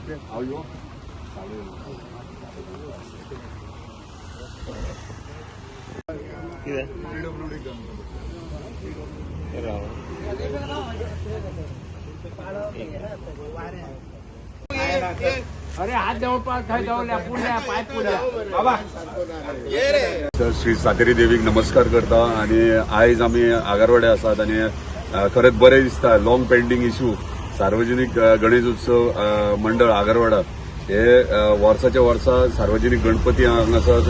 अरे हात जवळपास थंय जावल्या पुण्या पाय पुण्या बाबा श्री सातेरी देवीक नमस्कार करता आणि आयज आम्ही आगारवाडे आसात आणि खरेंच बरें दिसता लॉंग पेंडिंग इश्यू सार्वजनिक गणेश उत्सव मंडळ आगारवाडा हे वर्साच्या वर्सा सार्वजनिक गणपती हांगासर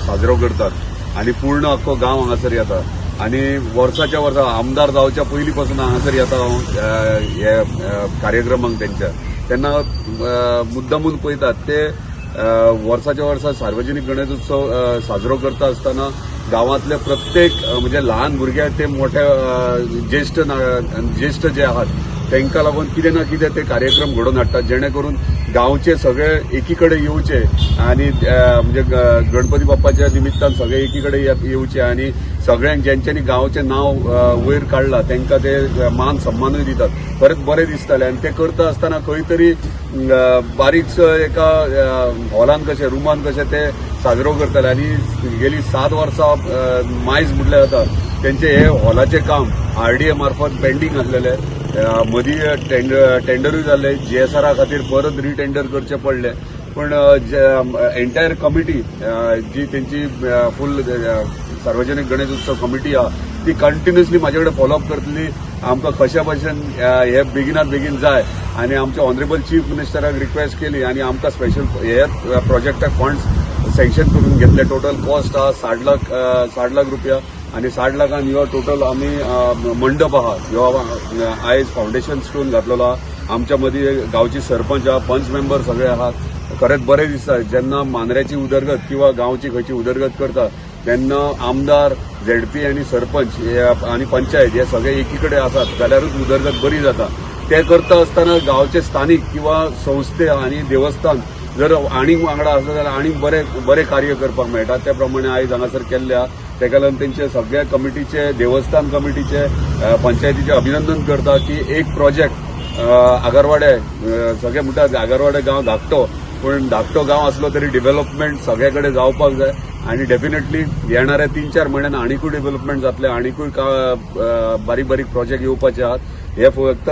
साजरो करतात आणि पूर्ण अख्खो गांव हांगासर येता आणि वर्साच्या वर्सा आमदार जावच्या पयलीं पासून हांगासर येता हे कार्यक्रमांक तेंच्या तेन्ना मुद्दामून पळयतात ते वर्साच्या वर्सा सार्वजनिक गणेश उत्सव साजरो करता आसतना गावातले प्रत्येक म्हणजे लहान भुरगे ते मोठे ज्येष्ठ जे आहात तांकां लागून कितें ना कितें ते कार्यक्रम घडोवन हाडटात जेणे करून गांवचे सगळे एकीकडे येवचे आणि म्हणजे गणपती बाप्पाच्या निमित्तान सगळे एकीकडे येवचे आणि सगळ्यांक ज्यांच्यांनी गांवचें नांव वयर काडलां तांकां ते मान सन्मानूय दितात खरेंच बरें दिसतालें आणि ते करता आसतना खंय तरी बारीकसो एका हॉलान कशें रुमान कशें ते साजरो करताले आनी गेली 7 वर्सां मायज म्हटलें जाता तेंचे हे हॉलाचें काम RDA मार्फत पेंडींग आसलेलें मदीं टेंडरूय जाल्ले GSR खातीर परत रिटेंडर करचें पडलें पण एंटायर कमिटी जी तेंची फूल सार्वजनिक गणेश उत्सव कमिटी आहा ती कंटिन्युअसली म्हाजे कडेन फॉलोअप करतली आमकां कशा भशेन हे बेगिनात बेगीन जाय आनी आमच्या ऑनरेबल चीफ मिनिस्टराक रिक्वेस्ट केली आनी आमकां स्पेशल हे प्रोजेक्टाक फंड्स सँक्शन करून घेतले टोटल कॉस्ट आहा 60 लाख रुपया आणि 60 लाखान ह्यो टोटल आमी मंडप आहा ह्यो आयज फाउंडेशन स्टोन घातलेलो आहा आमच्या मदीं गांवची सरपंच आहा पंच मेंबर सगळे आहात खरेंच बरें दिसता जेन्ना मांद्र्याची उदरगत किंवा गांवची खंयची उदरगत करता तेन्ना आमदार ZP आनी सरपंच आनी पंचायत हे सगळे एकीकडे आसात जाल्यारूच उदरगत बरी जाता ते करता आसतना गांवचे स्थानीक किंवा संस्थे आनी देवस्थान जर आनीक वांगडा आसत जाल्यार आनीक बरें कार्य करपाक मेळटा त्या प्रमाणे आयज हांगासर केल्ले आहा तेका लागून तेंचे सगळ्या कमिटीचे देवस्थान कमिटीचे पंचायतीचे अभिनंदन करता की एक प्रोजेक्ट आगारवाडे सगळे म्हणटात आगारवाडे गांव धाकटो पण धाकटो गांव आसलो तरी डेव्हलपमेंट सगळे कडेन जावपाक जाय आणि डेफिनेटली येणाऱ्या 3-4 म्हयन्यान आनीकूय डेव्हलपमेंट जातले आनीकूय बारीक बारीक प्रोजेक्ट येवपाचे आहात हे फक्त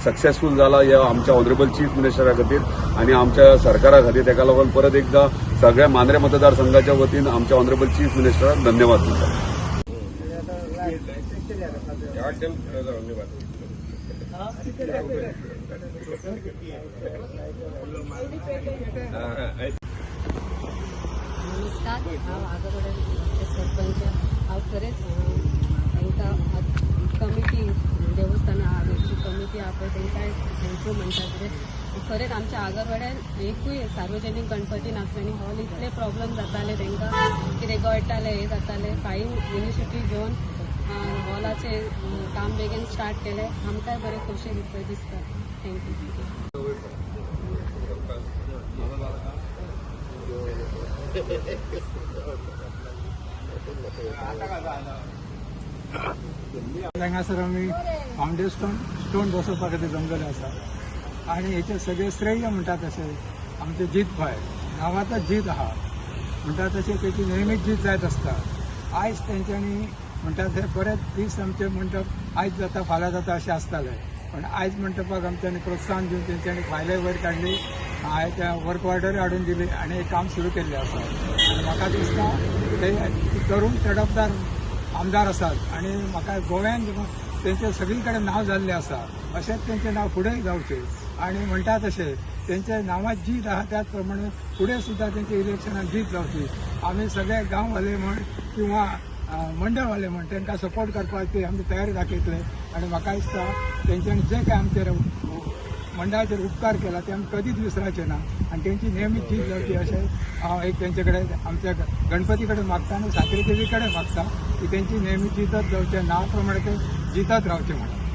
सक्सेसफूल जाला हे आमच्या ऑनरेबल चीफ मिनिस्टरा खातीर आणि आमच्या सरकारा खातीर तेका लागून परत एकदा सगळ्या मांद्रे मतदारसंघाच्या वतीन आमच्या ऑनरेबल चीफ मिनिस्टराक धन्यवाद दिता नमस्कार हांव आगारवाड्याचे सरपंच हांव खरेंच तांकां कमिटी देवस्थान आहाची कमिटी आहा पळय तांकां थँक्यू म्हणटा कितें खरेंच आमच्या आगारवाड्यान एकूय सार्वजनीक गणपती नासले हॉल इतले प्रॉब्लेम जाताले तांकां कितें गळटाले हे जाताले कांय इनिशिएटीव घेवन हॉलाचे काम बेगीन स्टार्ट केलें आमकांय बरें खोशी दिसता थँक्यू हांगासर आमी फावंडेशन स्टोन बसोवपा खातीर जमलेले आसा आनी हेचे सगळे श्रेय म्हणटा तशें आमचे जीत भाय गांवांतच जीत आहा म्हणटा तशें तेची नेहमीच जीत जायत आसता आयज तेंच्यांनी म्हणटा ते बरेच दीस आमचे म्हणटप आयज जाता फाल्यां जाता अशें आसताले पण आयज म्हणटपाक आमच्यांनी प्रोत्साहन दिवन तेंच्यांनी फायले वयर काडली त्या वर्क ऑर्डर हाडून दिली आनी हे काम सुरू केल्लें आसा आनी म्हाका दिसता ते तरूण तडफदार आमदार आसात आनी म्हाका गोव्यान तेंचे सगळी कडेन नांव जाल्लें आसा अशेंच तेंचें नांव फुडेंय जावचें आनी म्हणटा तशें तेंचे नांवांत जीत आहा त्याच प्रमाणे फुडें सुद्दां तेंचे इलेक्शनाक जीत जावची आमी सगळे गांववाले म्हण किंवा मंडळवाले म्हण तांकां सपोर्ट करपाची आमी तयारी दाखयतले आनी म्हाका दिसता तेंच्यांनी जे काय आमचेर मंडळाचेर उपकार केला ते आमी कधीच विसरायचे ना आनी तेंची नेहमीच जीत जावची अशें हांव एक तेंचे कडेन आमच्या गणपती कडेन मागता आनी सातेरी देवी कडेन मागता की तेंची नेहमी जितत जावचें नांवा प्रमाणे ते जितत रावचें म्हणून